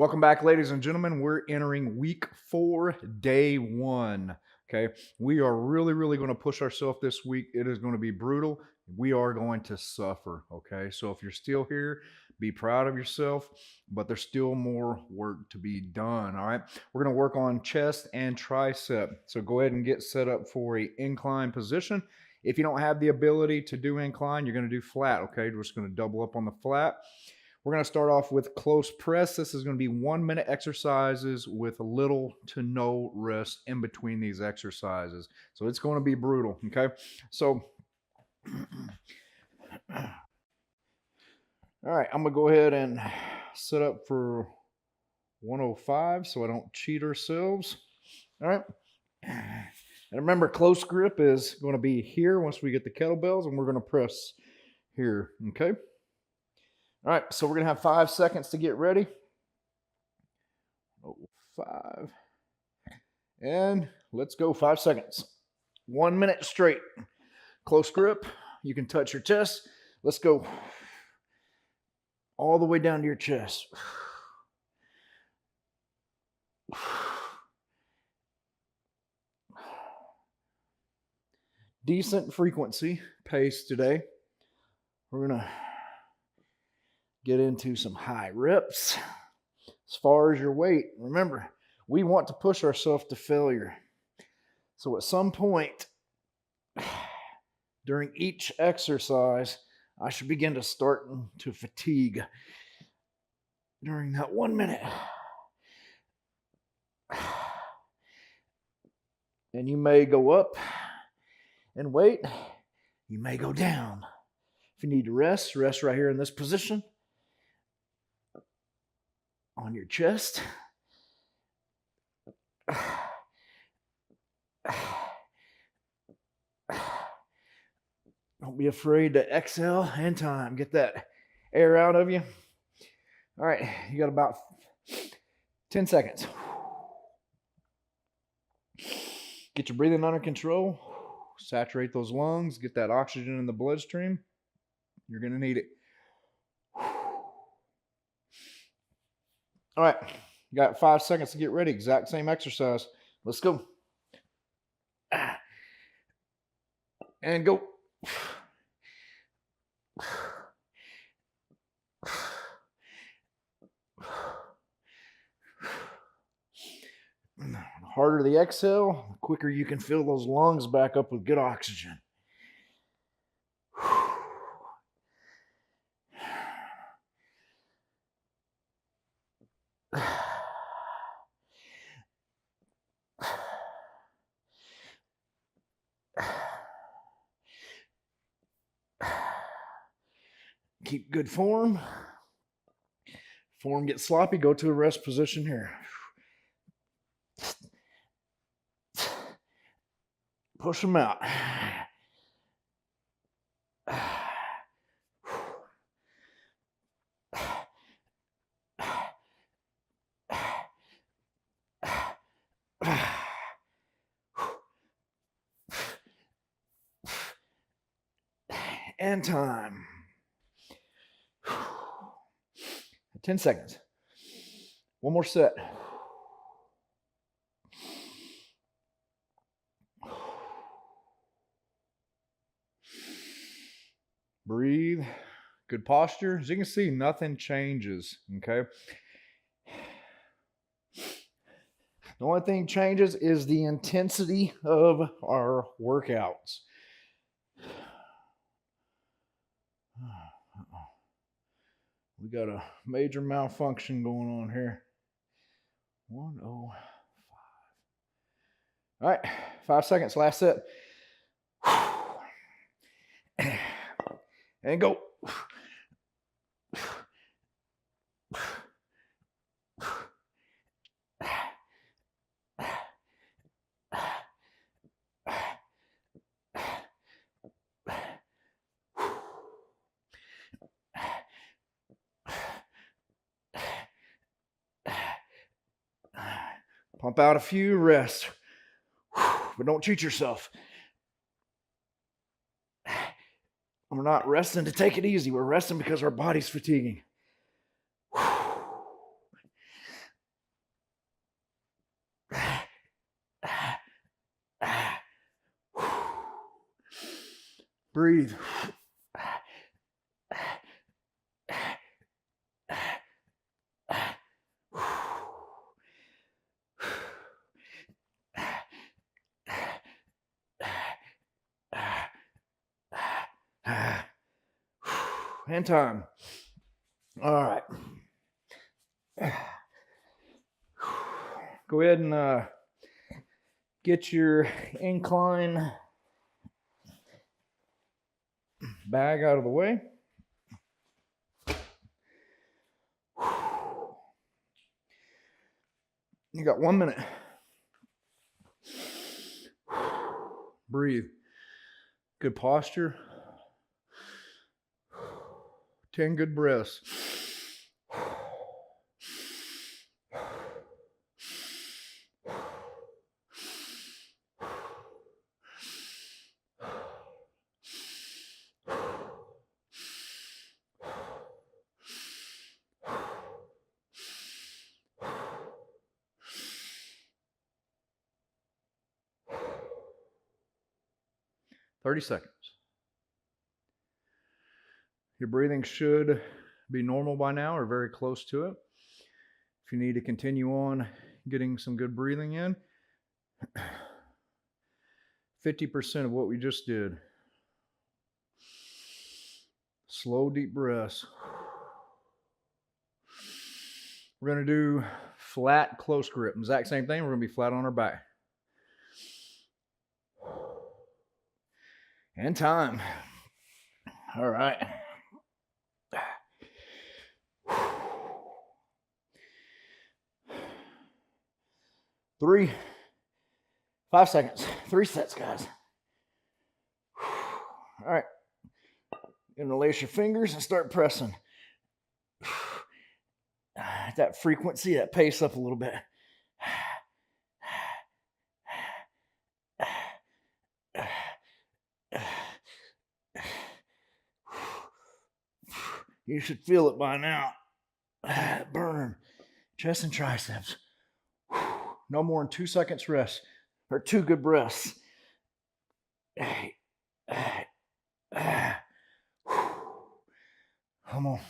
Welcome back, ladies and gentlemen. We're entering week 4, day 1. Okay. We are really going to push ourselves this week. It is going to be brutal. We are going to suffer. Okay. So if you're still here, be proud of yourself, but there's still more work to be done. All right. We're going to work on chest and tricep. So go ahead and get set up for a incline position. If you don't have the ability to do incline, you're going to do flat. Okay. We're just going to double up on the flat. We're going to start off with close press. This is going to be 1 minute exercises with little to no rest in between these exercises. So it's going to be brutal. Okay. So, all right, I'm going to go ahead and set up for 105 so I don't cheat ourselves. All right. And remember, close grip is going to be here once we get the kettlebells, and we're going to press here. Okay. All right, so we're going to have 5 seconds to get ready. 5. And let's go. 5 seconds. 1 minute straight. Close grip. You can touch your chest. Let's go. All the way down to your chest. Decent frequency pace today. We're going to get into some high reps. As far as your weight, remember, we want to push ourselves to failure. So at some point during each exercise, I should begin to start to fatigue during that 1 minute. And you may go up and wait. You may go down. If you need to rest right here in this position. On your chest. Don't be afraid to exhale and time. Get that air out of you. All right, you got about 10 seconds. Get your breathing under control. Saturate those lungs. Get that oxygen in the bloodstream. You're going to need it. All right, you got 5 seconds to get ready. Exact same exercise. Let's go. And go. The harder the exhale, the quicker you can fill those lungs back up with good oxygen. Keep good form. Form gets sloppy, go to a rest position here. Push them out. And time. 10 seconds. One more set. Breathe. Good posture. As you can see, nothing changes. Okay. The only thing changes is the intensity of our workouts. We got a major malfunction going on here. 105. All right, 5 seconds, last set. And go. Pump out a few, rest. But don't cheat yourself. We're not resting to take it easy. We're resting because our body's fatiguing. Breathe. And time. All right. Go ahead and get your incline bag out of the way. You got 1 minute. Breathe. Good posture. 10 good breaths. "30 seconds. Your breathing should be normal by now or very close to it. If you need to continue on getting some good breathing in, 50% of what we just did. Slow, deep breaths. We're going to do flat, close grip. Exact same thing. We're going to be flat on our back. And time. All right. 3, 5 seconds. 3 sets, guys. All right. Interlace your fingers and start pressing. That frequency, that pace up a little bit. You should feel it by now. Burn. Chest and triceps. No more than 2 seconds rest. Or 2 good breaths. Come on.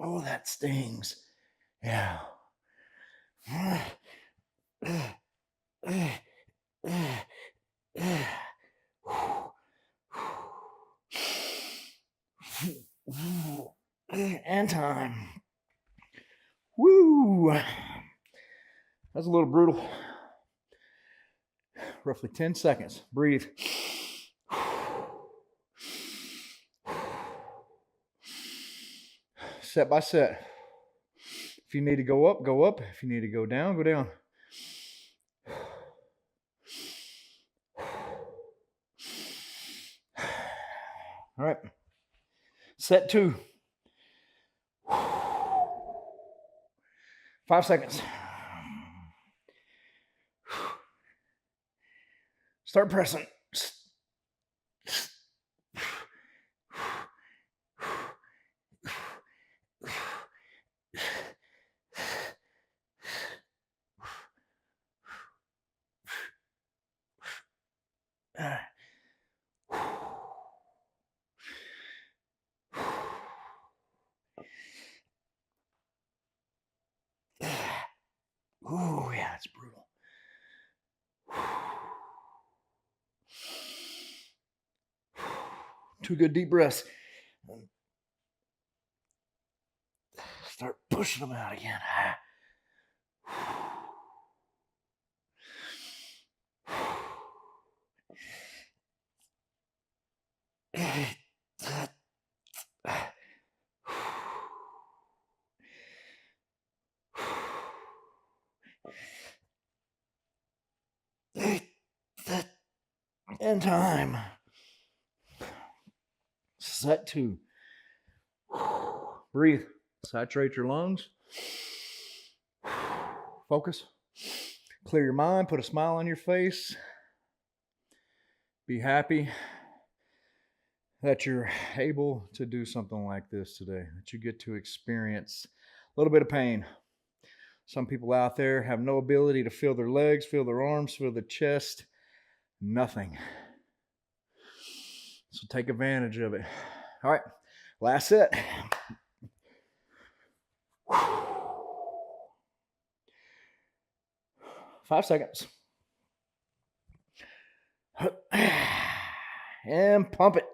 Oh, that stings. Yeah. And time. Woo! That's a little brutal. Roughly 10 seconds. Breathe. Set by set. If you need to go up, go up. If you need to go down, go down. All right. Set 2. 5 seconds. Start pressing. Oh, yeah, it's brutal. Two good deep breaths. Start pushing them out again. And time. Set 2. Breathe. Saturate your lungs. Focus. Clear your mind. Put a smile on your face. Be happy that you're able to do something like this today, that you get to experience a little bit of pain. Some people out there have no ability to feel their legs, feel their arms, feel their chest, nothing. So take advantage of it. All right, last set. 5 seconds. And pump it.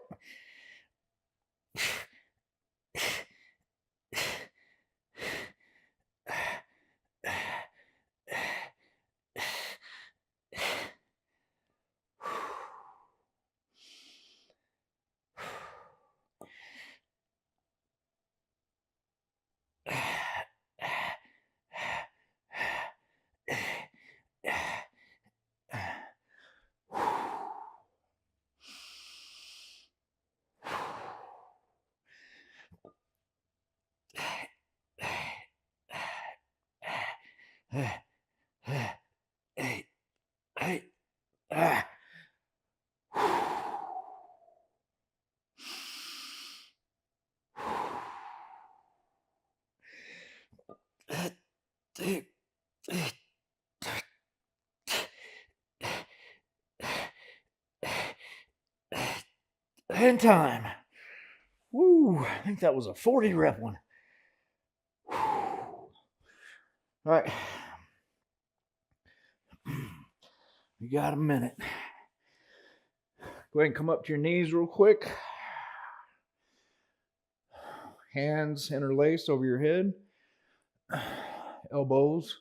And time. Woo, I think that was a 40 rep one. All right. You got a minute. Go ahead and come up to your knees real quick. Hands interlaced over your head. Elbows.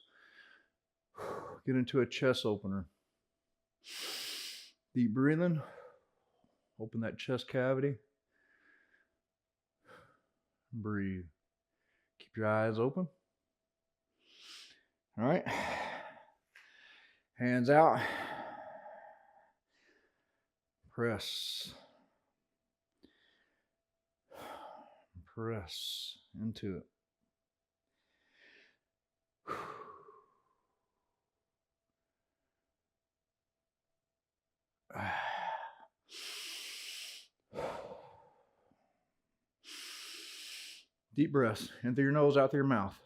Get into a chest opener. Deep breathing. Open that chest cavity. Breathe. Keep your eyes open. All right. Hands out. Press. Press into it. Deep breaths in through your nose, out through your mouth.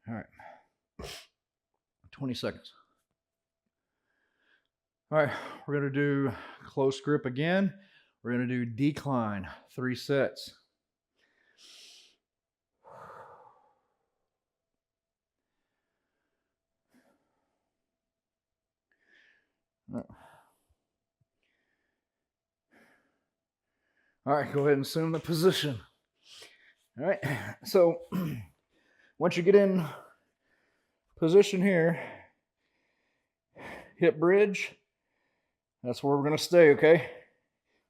All right. 20 seconds. All right, we're going to do close grip again. We're going to do decline, 3 sets. All right, go ahead and assume the position. All right, so once you get in position here, hip bridge, that's where we're going to stay, okay?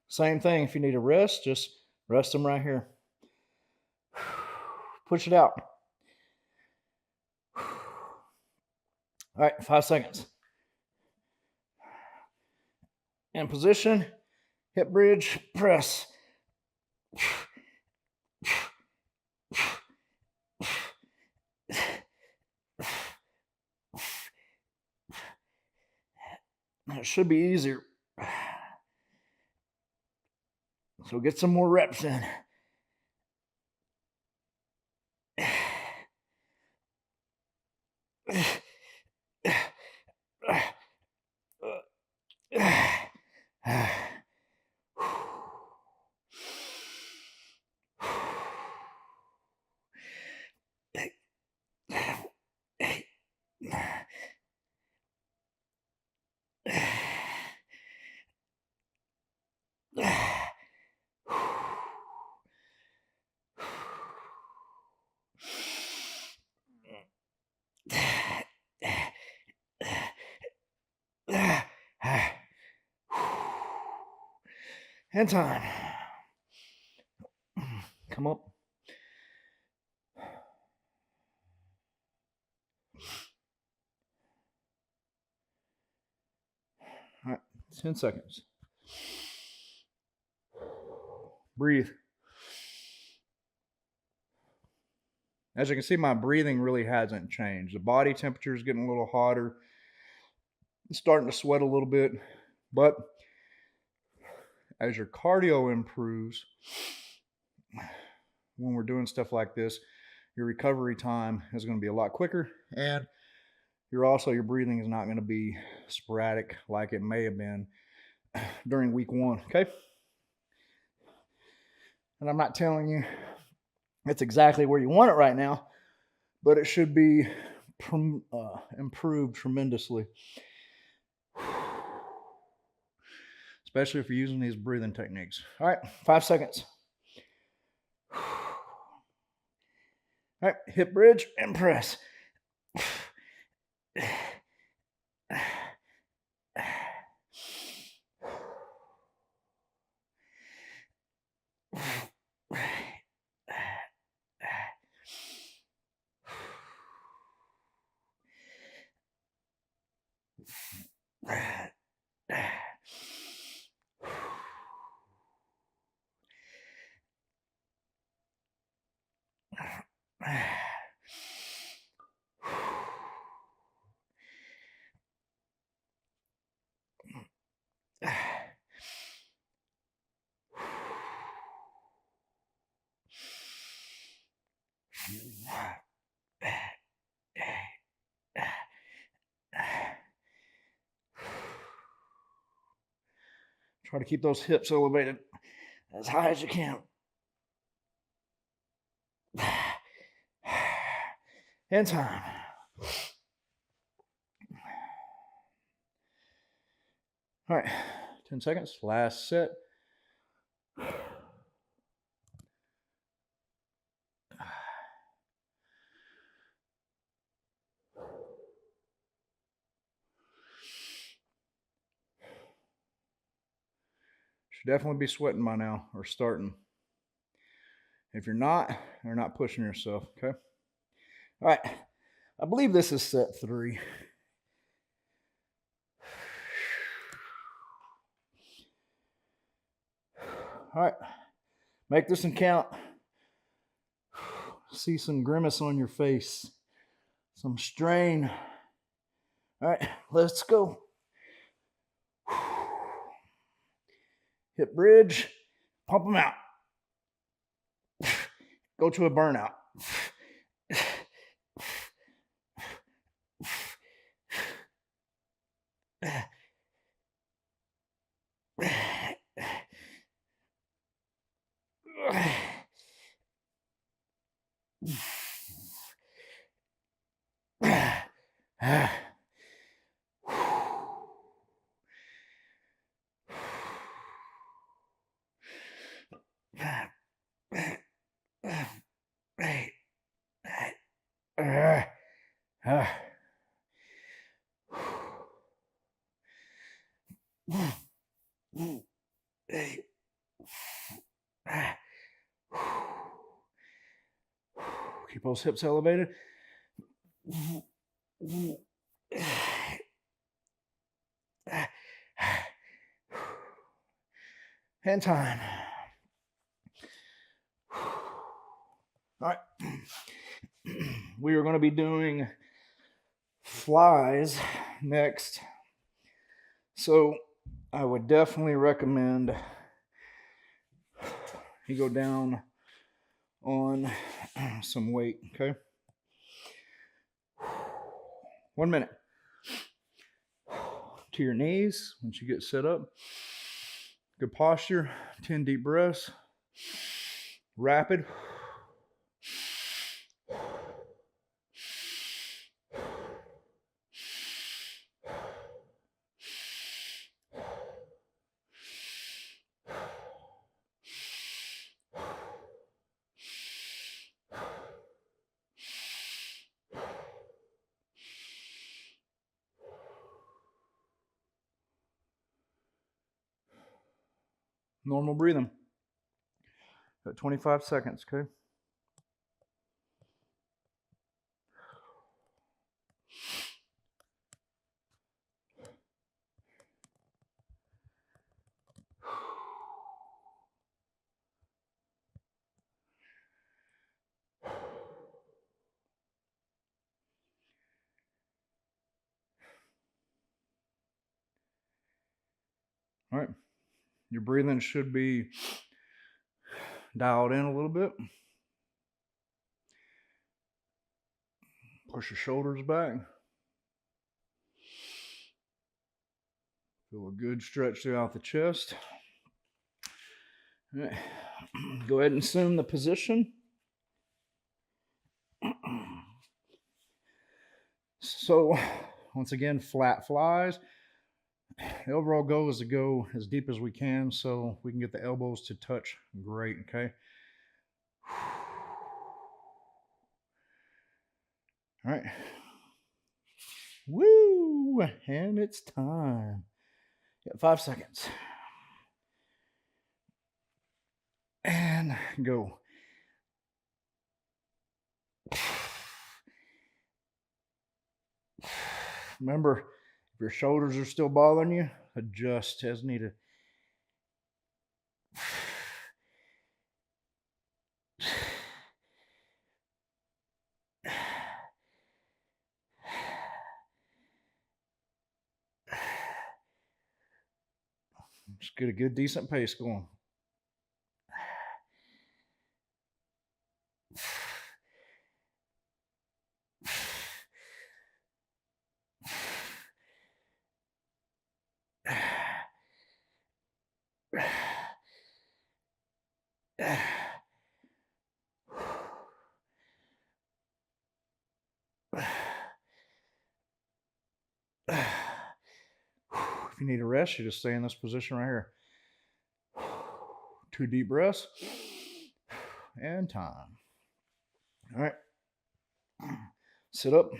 Same thing, if you need a rest, just rest them right here. Push it out. All right, 5 seconds. In position, hip bridge, press. It should be easier. So get some more reps in. And time. Come up. All right, 10 seconds. Breathe. As you can see, my breathing really hasn't changed. The body temperature is getting a little hotter. It's starting to sweat a little bit, but as your cardio improves, when we're doing stuff like this, your recovery time is going to be a lot quicker, and your breathing is not going to be sporadic like it may have been during week one. Okay. And I'm not telling you it's exactly where you want it right now, but it should be improved tremendously, especially if you're using these breathing techniques. All right, 5 seconds. All right, hip bridge and press. Try to keep those hips elevated as high as you can. And time. All right, 10 seconds. Last set. Should definitely be sweating by now or starting. If you're not pushing yourself, okay? All right, I believe this is set 3. All right, make this one count. See some grimace on your face, some strain. All right, let's go. Hip bridge, pump them out. Go to a burnout. Keep those hips elevated. And time. All right. We are going to be doing flies next. So I would definitely recommend you go down on some weight, okay? 1 minute. To your knees once you get set up. Good posture. 10 deep breaths. Rapid. Normal breathing. Got 25 seconds, okay? All right. Your breathing should be dialed in a little bit. Push your shoulders back. Feel a good stretch throughout the chest. All right. Go ahead and assume the position. So, once again, flat flies. The overall goal is to go as deep as we can so we can get the elbows to touch. Great, okay? All right. Woo! And it's time. Got 5 seconds. And go. Remember, if your shoulders are still bothering you, adjust as needed. Just get a good, decent pace going. If you need a rest, you just stay in this position right here. 2 deep breaths. And time. All right. Sit up.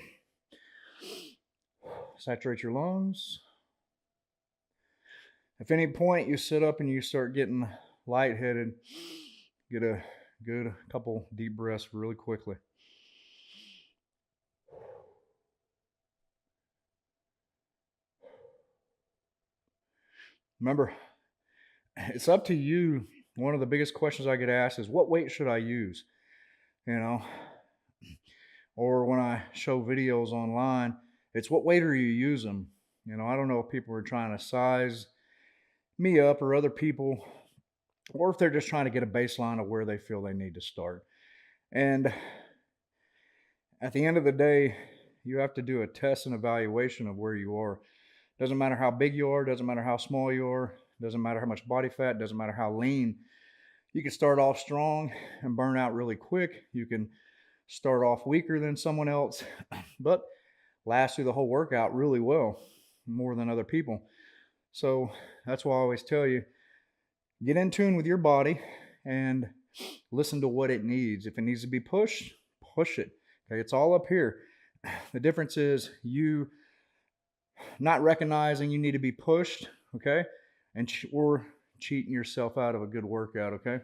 Saturate your lungs. If any point you sit up and you start getting lightheaded, get a good couple deep breaths really quickly. Remember, it's up to you. One of the biggest questions I get asked is, what weight should I use? You know, or when I show videos online, it's what weight are you using? You know, I don't know if people are trying to size me up or other people, or if they're just trying to get a baseline of where they feel they need to start. And at the end of the day, you have to do a test and evaluation of where you are. Doesn't matter how big you are, doesn't matter how small you are, doesn't matter how much body fat, doesn't matter how lean. You can start off strong and burn out really quick. You can start off weaker than someone else, but last through the whole workout really well, more than other people. So that's why I always tell you, get in tune with your body and listen to what it needs. If it needs to be pushed, push it. Okay, it's all up here. The difference is you not recognizing you need to be pushed, okay, and or cheating yourself out of a good workout, okay?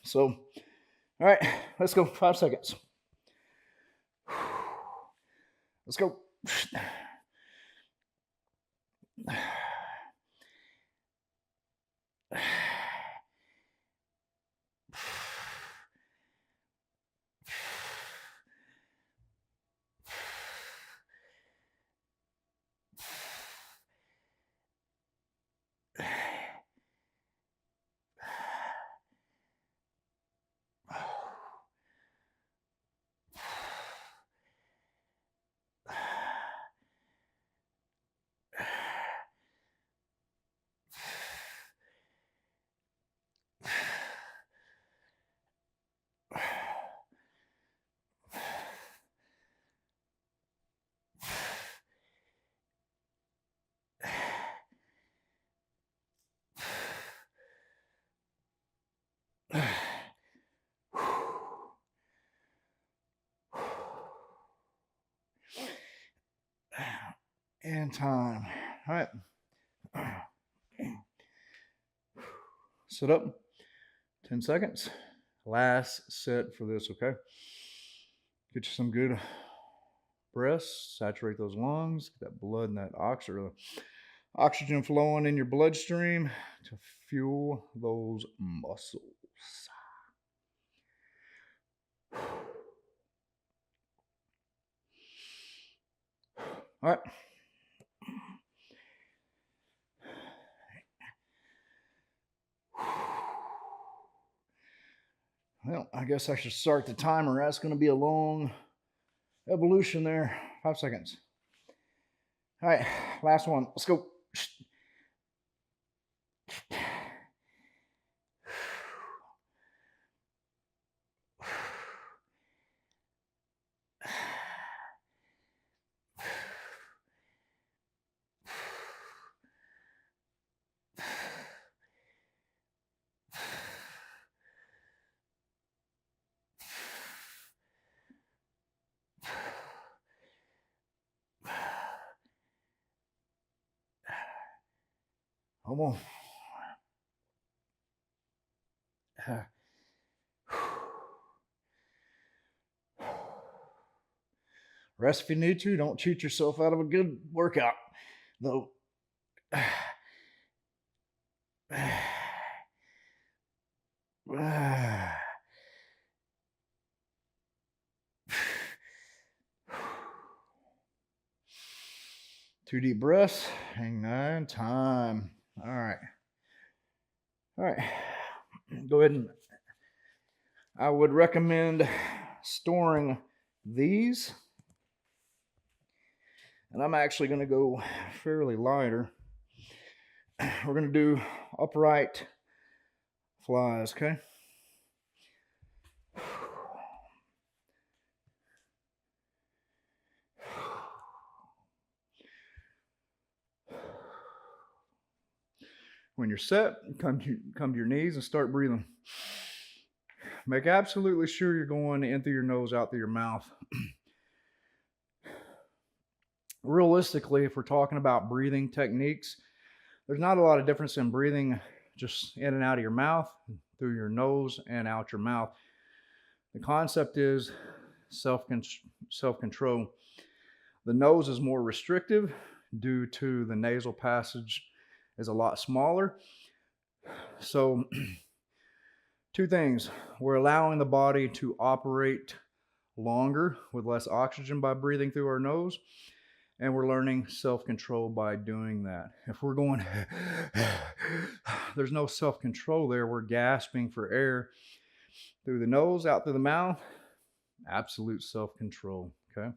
So, all right, let's go. 5 seconds. Let's go. And time. All right. Sit up. 10 seconds. Last set for this, okay? Get you some good breaths. Saturate those lungs. Get that blood and that oxygen flowing in your bloodstream to fuel those muscles. All right. Well, I guess I should start the timer. That's going to be a long evolution there. 5 seconds. All right, last one. Let's go. Come on. Rest if you need to. Don't cheat yourself out of a good workout, though. 2 deep breaths. Hang on. Time. All right. All right. Go ahead and I would recommend storing these. And I'm actually going to go fairly lighter. We're going to do upright flies, okay? When you're set, come to your knees and start breathing. Make absolutely sure you're going in through your nose, out through your mouth. Realistically, if we're talking about breathing techniques, there's not a lot of difference in breathing just in and out of your mouth, through your nose and out your mouth. The concept is self-control. The nose is more restrictive due to the nasal passage is a lot smaller. So 2 things. We're allowing the body to operate longer with less oxygen by breathing through our nose. And we're learning self-control by doing that. If we're going, there's no self-control there. We're gasping for air through the nose, out through the mouth. Absolute self-control, okay?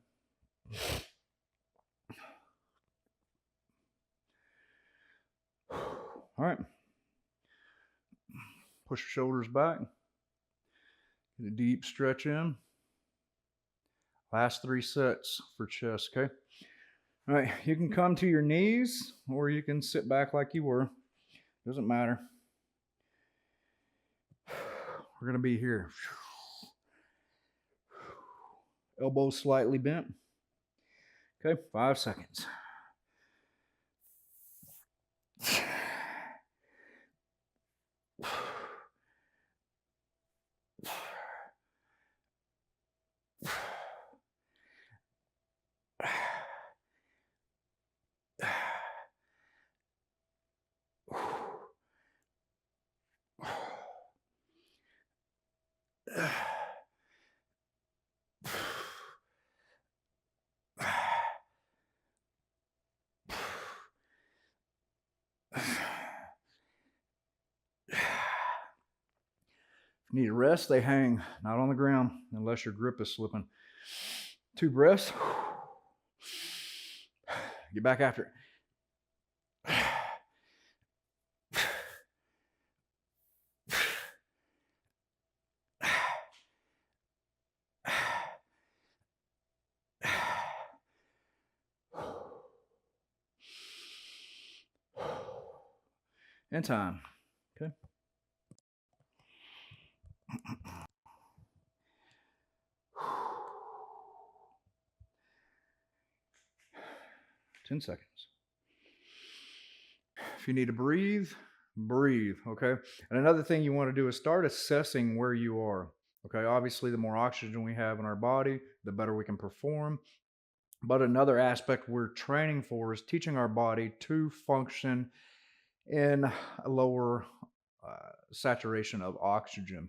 All right. Push your shoulders back. Get a deep stretch in. Last 3 sets for chest, okay? All right, you can come to your knees or you can sit back like you were. Doesn't matter. We're going to be here. Elbows slightly bent. Okay, 5 seconds. If you need a rest, they hang, not on the ground, unless your grip is slipping. 2 breaths. Get back after it. And time. Okay. 10 seconds. If you need to breathe, breathe, okay? And another thing you want to do is start assessing where you are, okay? Obviously, the more oxygen we have in our body, the better we can perform. But another aspect we're training for is teaching our body to function in a lower saturation of oxygen.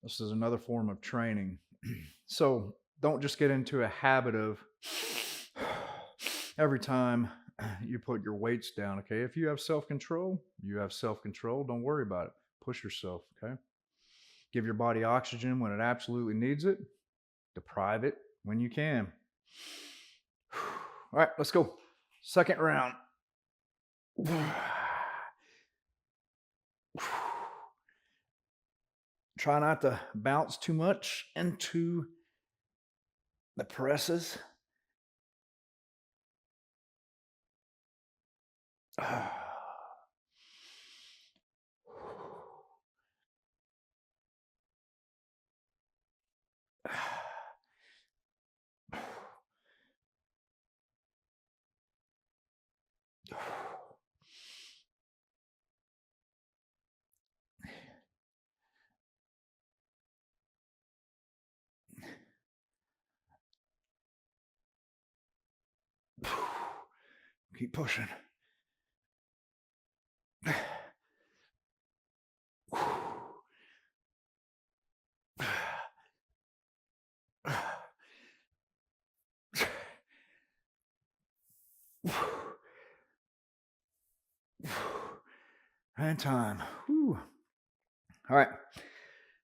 This is another form of training. So don't just get into a habit of every time you put your weights down, okay? If you have self-control, you have self-control. Don't worry about it. Push yourself, okay? Give your body oxygen when it absolutely needs it. Deprive it when you can. All right, let's go. Second round. Try not to bounce too much into the presses. Keep pushing. And time. Whew. All right.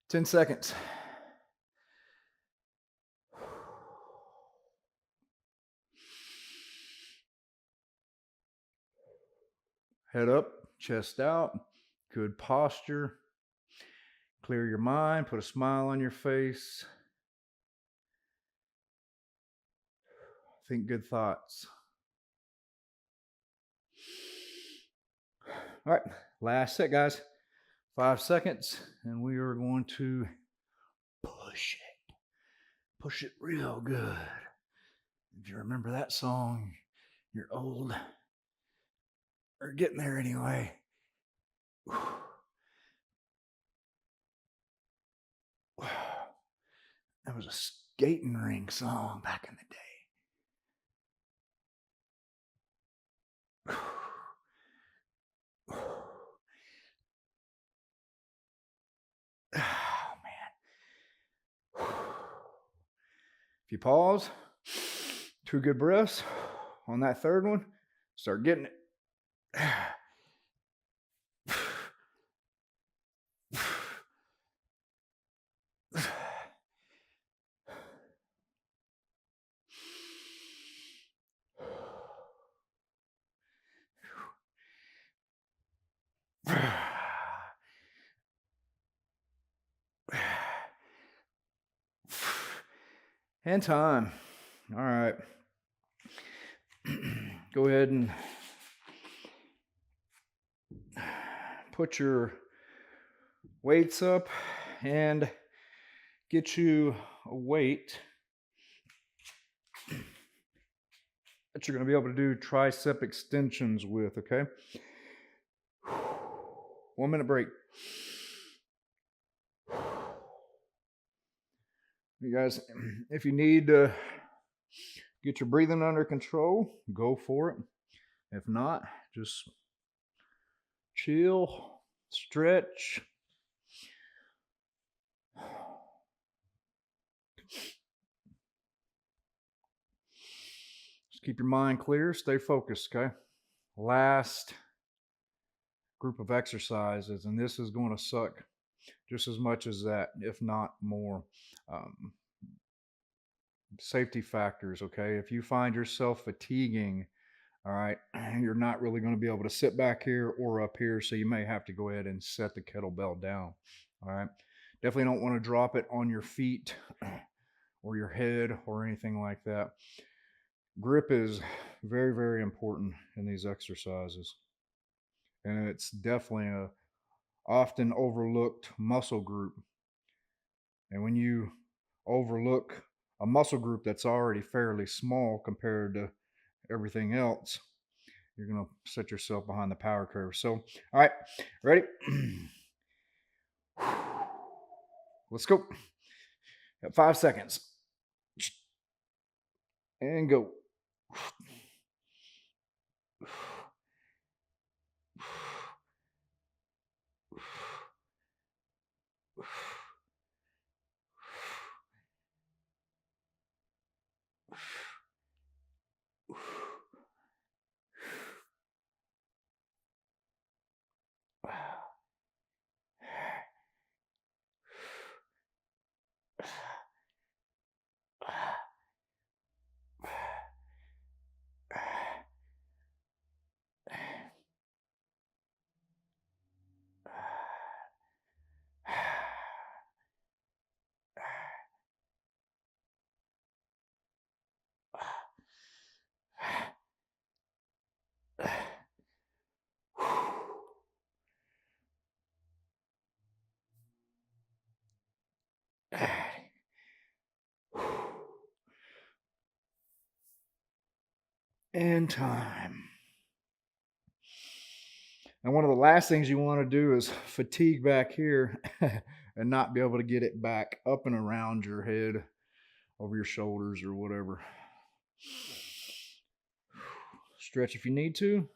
10 seconds. Head up, chest out, good posture. Clear your mind, put a smile on your face. Think good thoughts. All right, last set, guys. 5 seconds, and we are going to push it. Push it real good. If you remember that song, you're old. Or getting there anyway. That was a skating ring song back in the day. Oh, man. If you pause, 2 good breaths on that third one, start getting it. And time. All right. Go ahead and put your weights up and get you a weight that you're going to be able to do tricep extensions with, okay? 1 minute break. You guys, if you need to get your breathing under control, go for it. If not, just chill, stretch. Just keep your mind clear, stay focused, okay? Last group of exercises, and this is going to suck just as much as that, if not more. Safety factors, okay? If you find yourself fatiguing, all right, you're not really going to be able to sit back here or up here, so you may have to go ahead and set the kettlebell down, all right? Definitely don't want to drop it on your feet or your head or anything like that. Grip is very, very important in these exercises, and it's definitely a often overlooked muscle group. And when you overlook a muscle group that's already fairly small compared to everything else, you're going to set yourself behind the power curve. So, all right, ready? Let's go. Got 5 seconds. And go. And time. And one of the last things you want to do is fatigue back here and not be able to get it back up and around your head, over your shoulders or whatever. Stretch if you need to.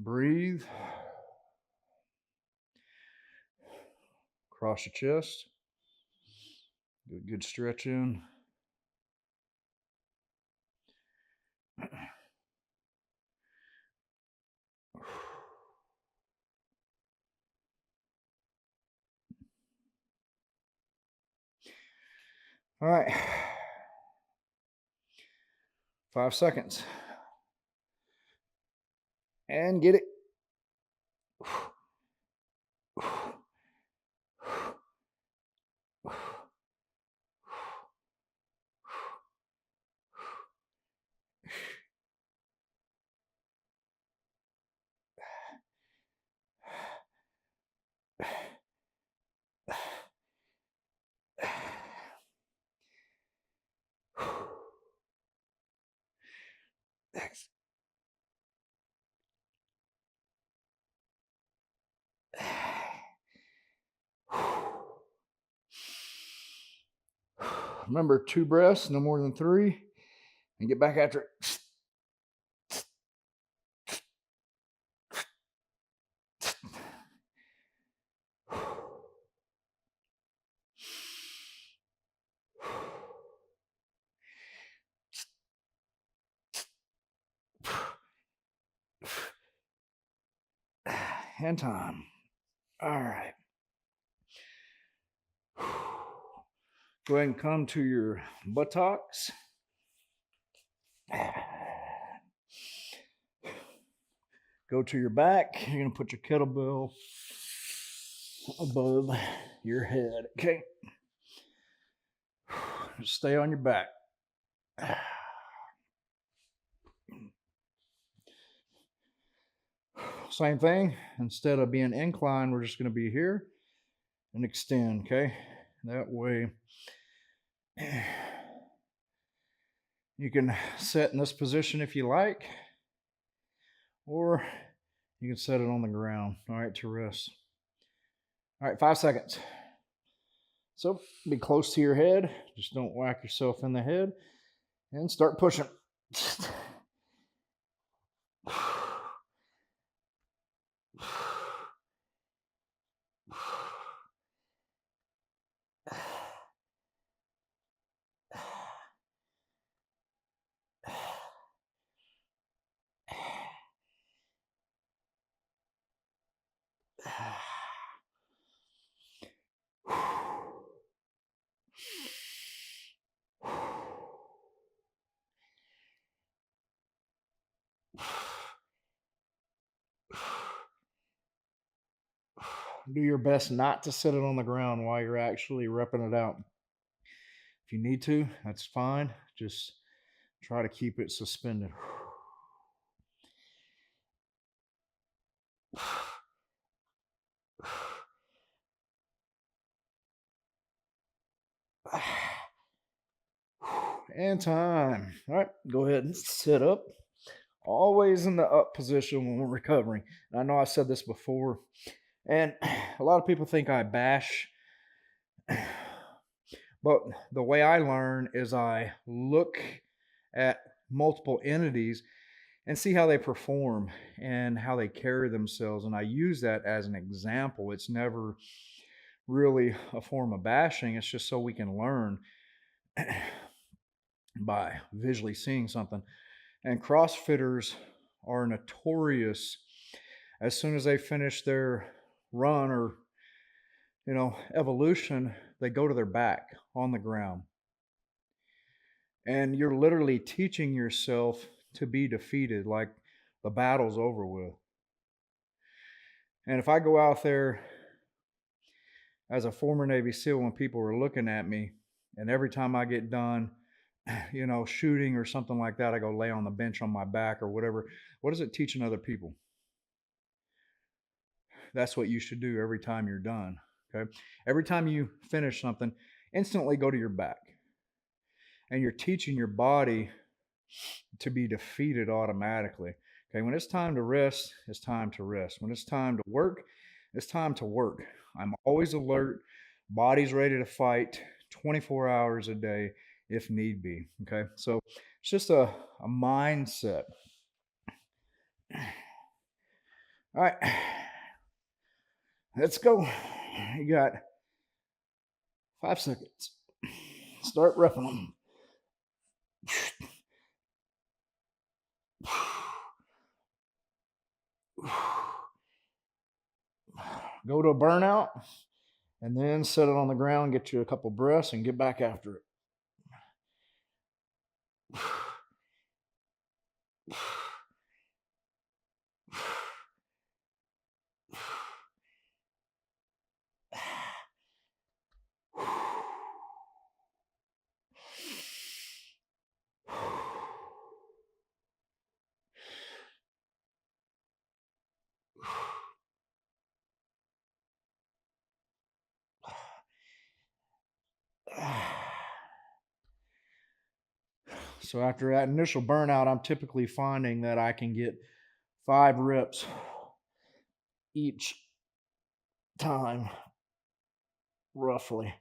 Breathe. Cross your chest. Do a good stretch in. All right. 5 seconds. And get it. Remember, 2 breaths, no more than 3, and get back after it. And time. All right. Go ahead and come to your buttocks. Go to your back. You're going to put your kettlebell above your head. Okay. Stay on your back. Same thing. Instead of being inclined, we're just going to be here and extend. Okay. That way you can sit in this position if you like, or you can set it on the ground. All right, to rest. All right, 5 seconds. So be close to your head. Just don't whack yourself in the head. And start pushing. Do your best not to sit it on the ground while you're actually repping it out. If you need to, that's fine. Just try to keep it suspended. And time. All right, go ahead and sit up. Always in the up position when we're recovering. And I know I said this before, and a lot of people think I bash, but the way I learn is I look at multiple entities and see how they perform and how they carry themselves. And I use that as an example. It's never really a form of bashing, it's just so we can learn by visually seeing something. And CrossFitters are notorious as soon as they finish their run or evolution, they go to their back on the ground. And you're literally teaching yourself to be defeated, like the battle's over with. And if I go out there as a former Navy SEAL, when people are looking at me, and every time I get done, shooting or something like that, I go lay on the bench on my back or whatever. What is it teaching other people? that's what you should do every time you're done. Okay. Every time you finish something, instantly go to your back. And you're teaching your body to be defeated automatically. Okay. When it's time to rest, it's time to rest. When it's time to work, it's time to work. I'm always alert, body's ready to fight 24 hours a day if need be. Okay. So it's just a mindset. All right. Let's go. You got 5 seconds. Start repping them. Go to a burnout and then set it on the ground, get you a couple breaths, and get back after it. So after that initial burnout, I'm typically finding that I can get 5 reps each time, roughly.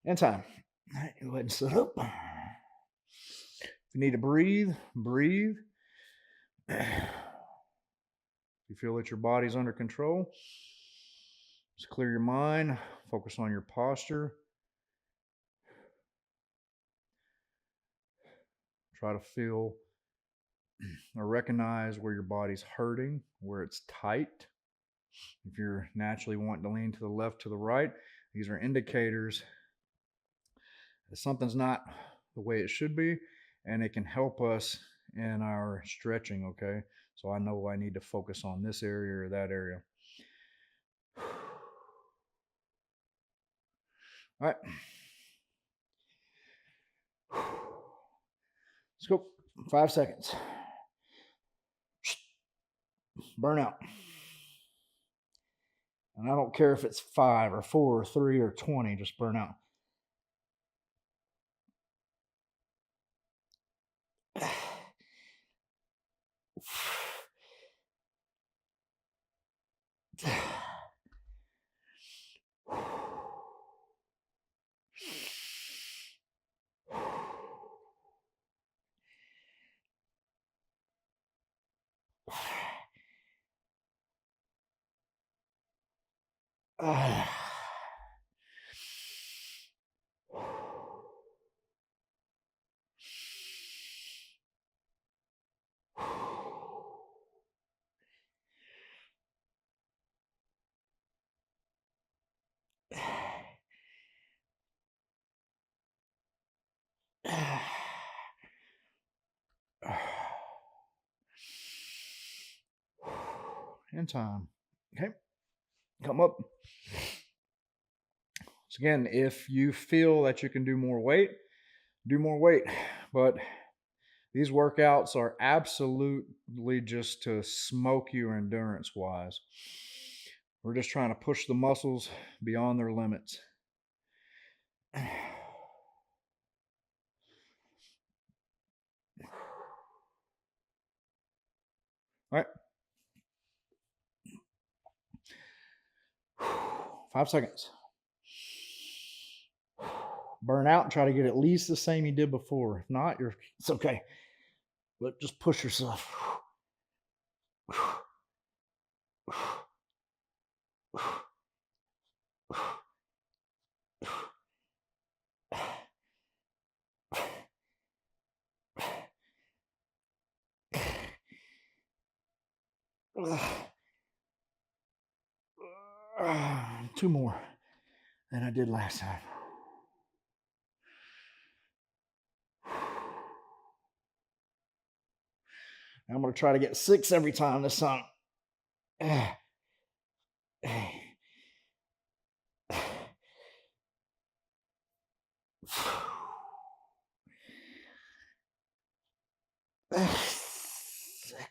And time. All right, go ahead and sit up. If you need to breathe, breathe. If you feel that your body's under control, just clear your mind, focus on your posture. Try to feel or recognize where your body's hurting, where it's tight. If you're naturally wanting to lean to the left, to the right, these are indicators that something's not the way it should be, and it can help us in our stretching, okay? So I know I need to focus on this area or that area. All right. Let's go. 5 seconds. Burnout. And I don't care if it's 5 or 4 or 3 or 20, just burn out. And time. Okay. Come up. So again, if you feel that you can do more weight, do more weight. But these workouts are absolutely just to smoke you endurance wise. We're just trying to push the muscles beyond their limits. All right. 5 seconds. Burn out and try to get at least the same you did before. If not, it's okay. But just push yourself. Two more than I did last time. I'm going to try to get 6 every time this time.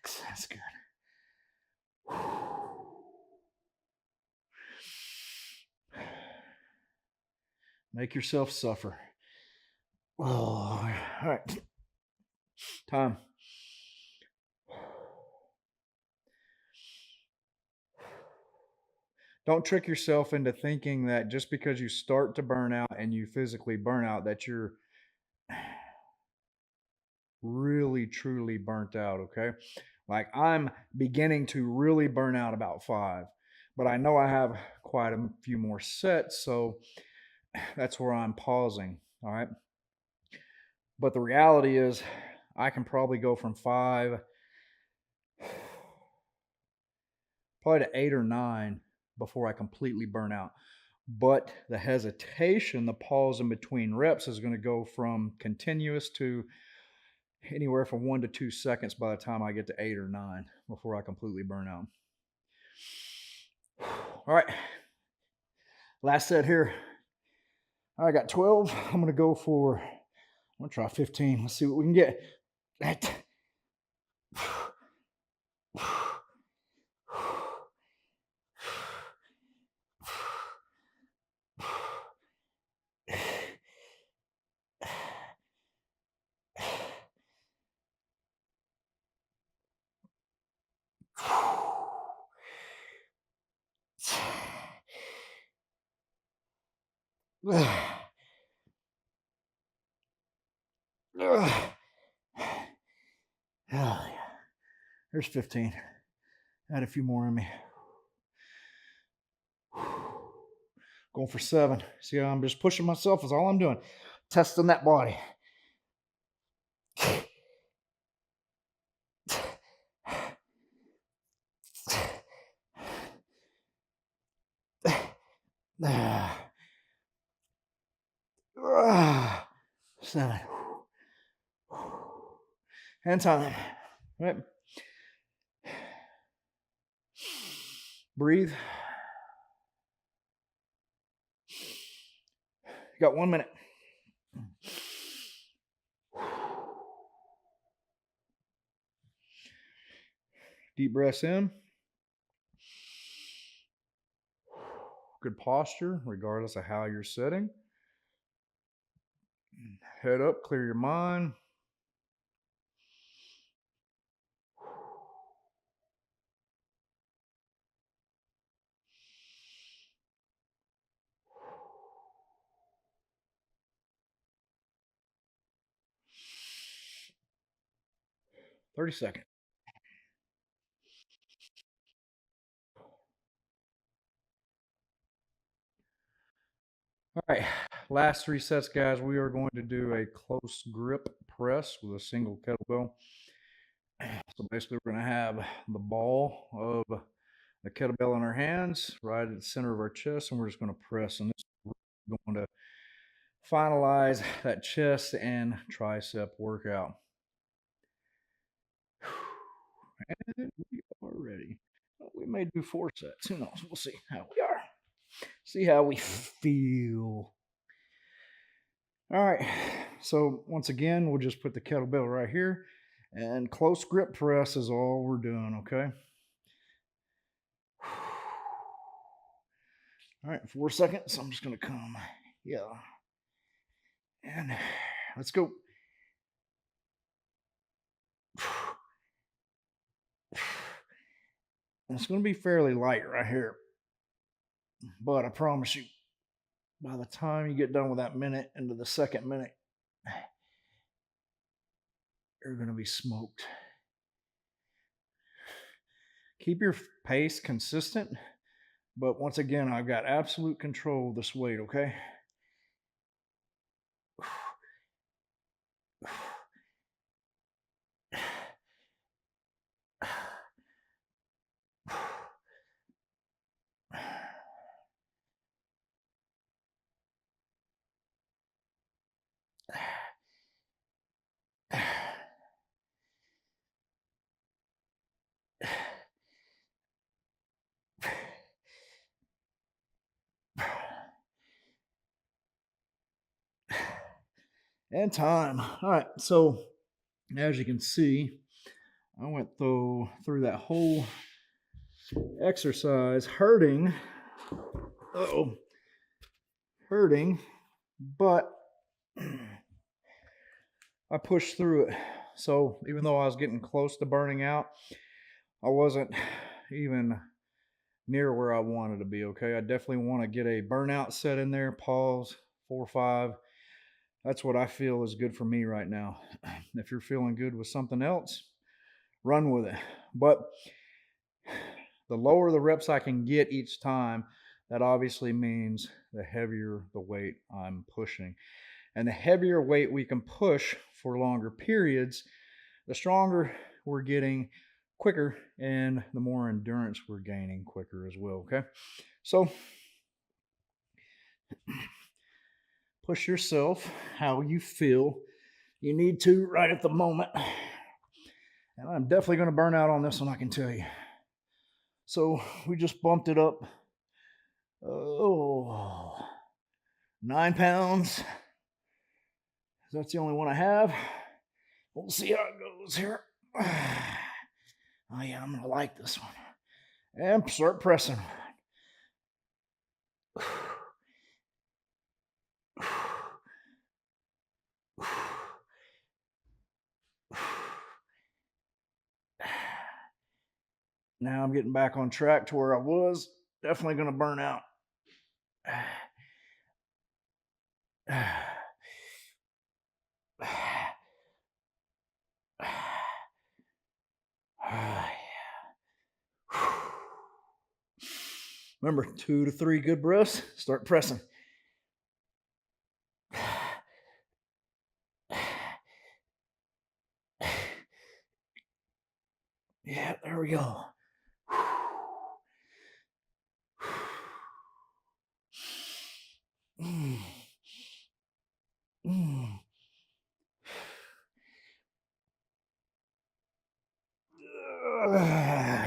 Relax. That's good. Make yourself suffer. Oh, all right. Time. Don't trick yourself into thinking that just because you start to burn out and you physically burn out, that you're really truly burnt out. Okay. Like I'm beginning to really burn out about 5, but I know I have quite a few more sets. So that's where I'm pausing. All right. But the reality is, I can probably go from 5, probably to 8 or 9 before I completely burn out. But the hesitation, the pause in between reps is going to go from continuous to anywhere from 1 to 2 seconds by the time I get to 8 or 9 before I completely burn out. All right. Last set here. I got 12. I'm going to go for, I'm going to try 15. Let's see what we can get. That. Oh, yeah. There's 15. Add a few more in me. Going for 7. See how I'm just pushing myself is all I'm doing. Testing that body. Seven. And time. Right. Breathe. You got 1 minute. Deep breaths in. Good posture, regardless of how you're sitting. Head up, clear your mind. "30 seconds. All right, last 3 sets, guys. We are going to do a close grip press with a single kettlebell. So basically, we're going to have the ball of the kettlebell in our hands, right at the center of our chest, and we're just going to press. And this is going to finalize that chest and tricep workout. And we are ready. We may do 4 sets. Who knows? We'll see how we are. See how we feel. All right. So once again, we'll just put the kettlebell right here, and close grip press is all we're doing. Okay. All right, 4 seconds. I'm just gonna come. Yeah. And let's go. And it's gonna be fairly light right here, but I promise you, by the time you get done with that minute into the second minute, you're gonna be smoked. Keep your pace consistent, but once again, I've got absolute control of this weight, okay? And time. All right, so as you can see, I went through that whole exercise hurting. Hurting, but I pushed through it. So even though I was getting close to burning out, I wasn't even near where I wanted to be. Okay, I definitely want to get a burnout set in there. Pause, 4 or 5. That's what I feel is good for me right now. If you're feeling good with something else, run with it. But the lower the reps I can get each time, that obviously means the heavier the weight I'm pushing. And the heavier weight we can push for longer periods, the stronger we're getting quicker and the more endurance we're gaining quicker as well. Okay. So push yourself how you feel you need to right at the moment. And I'm definitely going to burn out on this one, I can tell you. So we just bumped it up. 9 pounds. That's the only one I have. We'll see how it goes here. Oh yeah, I'm gonna like this one. And start pressing. Now I'm getting back on track to where I was. Definitely gonna burn out. Remember, 2 to 3 good breaths. Start pressing. Yeah, there we go.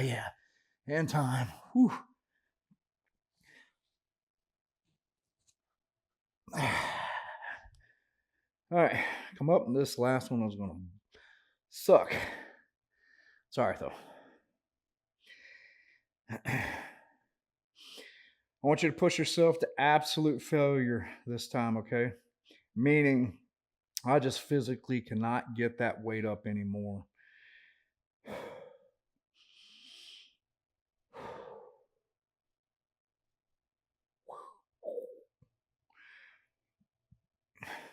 Yeah, and time. Whew. All right, come up. This last one was going to suck. Sorry, though. I want you to push yourself to absolute failure this time, okay? Meaning, I just physically cannot get that weight up anymore.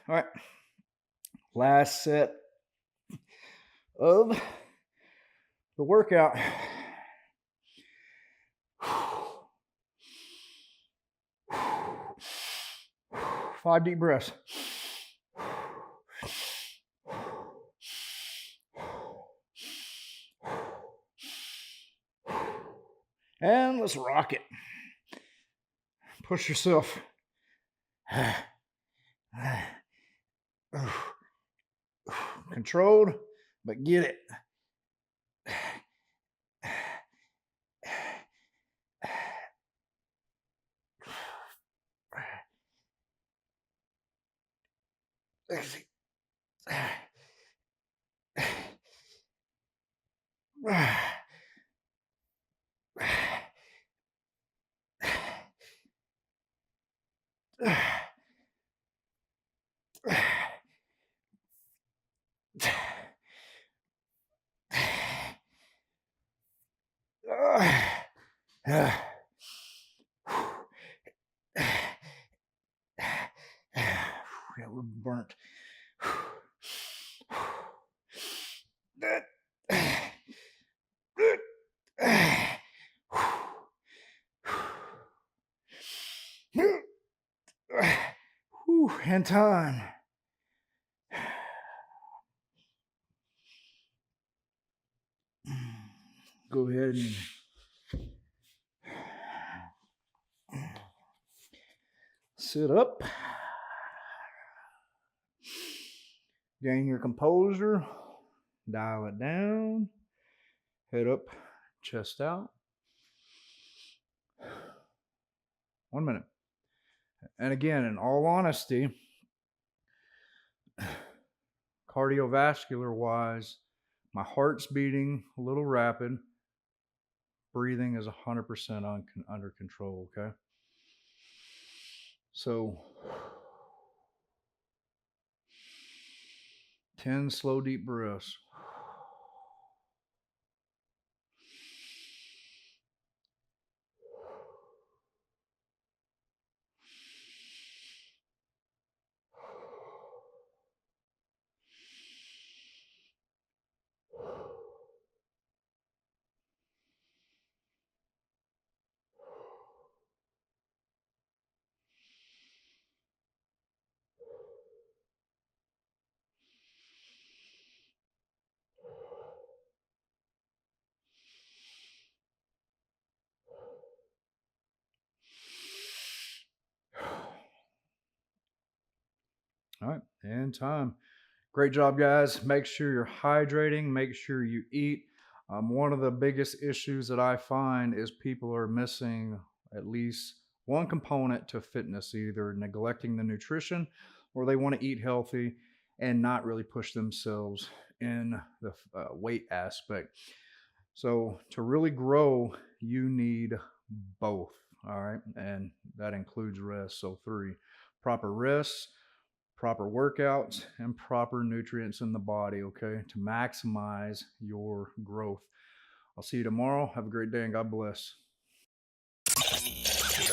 All right, last set of the workout. 5 deep breaths. And let's rock it. Push yourself. Controlled, but get it. Yeah, we're burnt. And time. Go ahead and sit up. Gain your composure. Dial it down. Head up, chest out. 1 minute. And again, in all honesty, cardiovascular wise, My heart's beating a little rapid. Breathing is 100% under control. Okay. So 10 slow, deep breaths. All right. And time. Great job, guys. Make sure you're hydrating. Make sure you eat. One of the biggest issues that I find is people are missing at least one component to fitness, either neglecting the nutrition or they want to eat healthy and not really push themselves in the weight aspect. So, to really grow, you need both. All right. And that includes rest. So, three: proper rest, proper workouts, and proper nutrients in the body, okay, to maximize your growth. I'll see you tomorrow. Have a great day and God bless.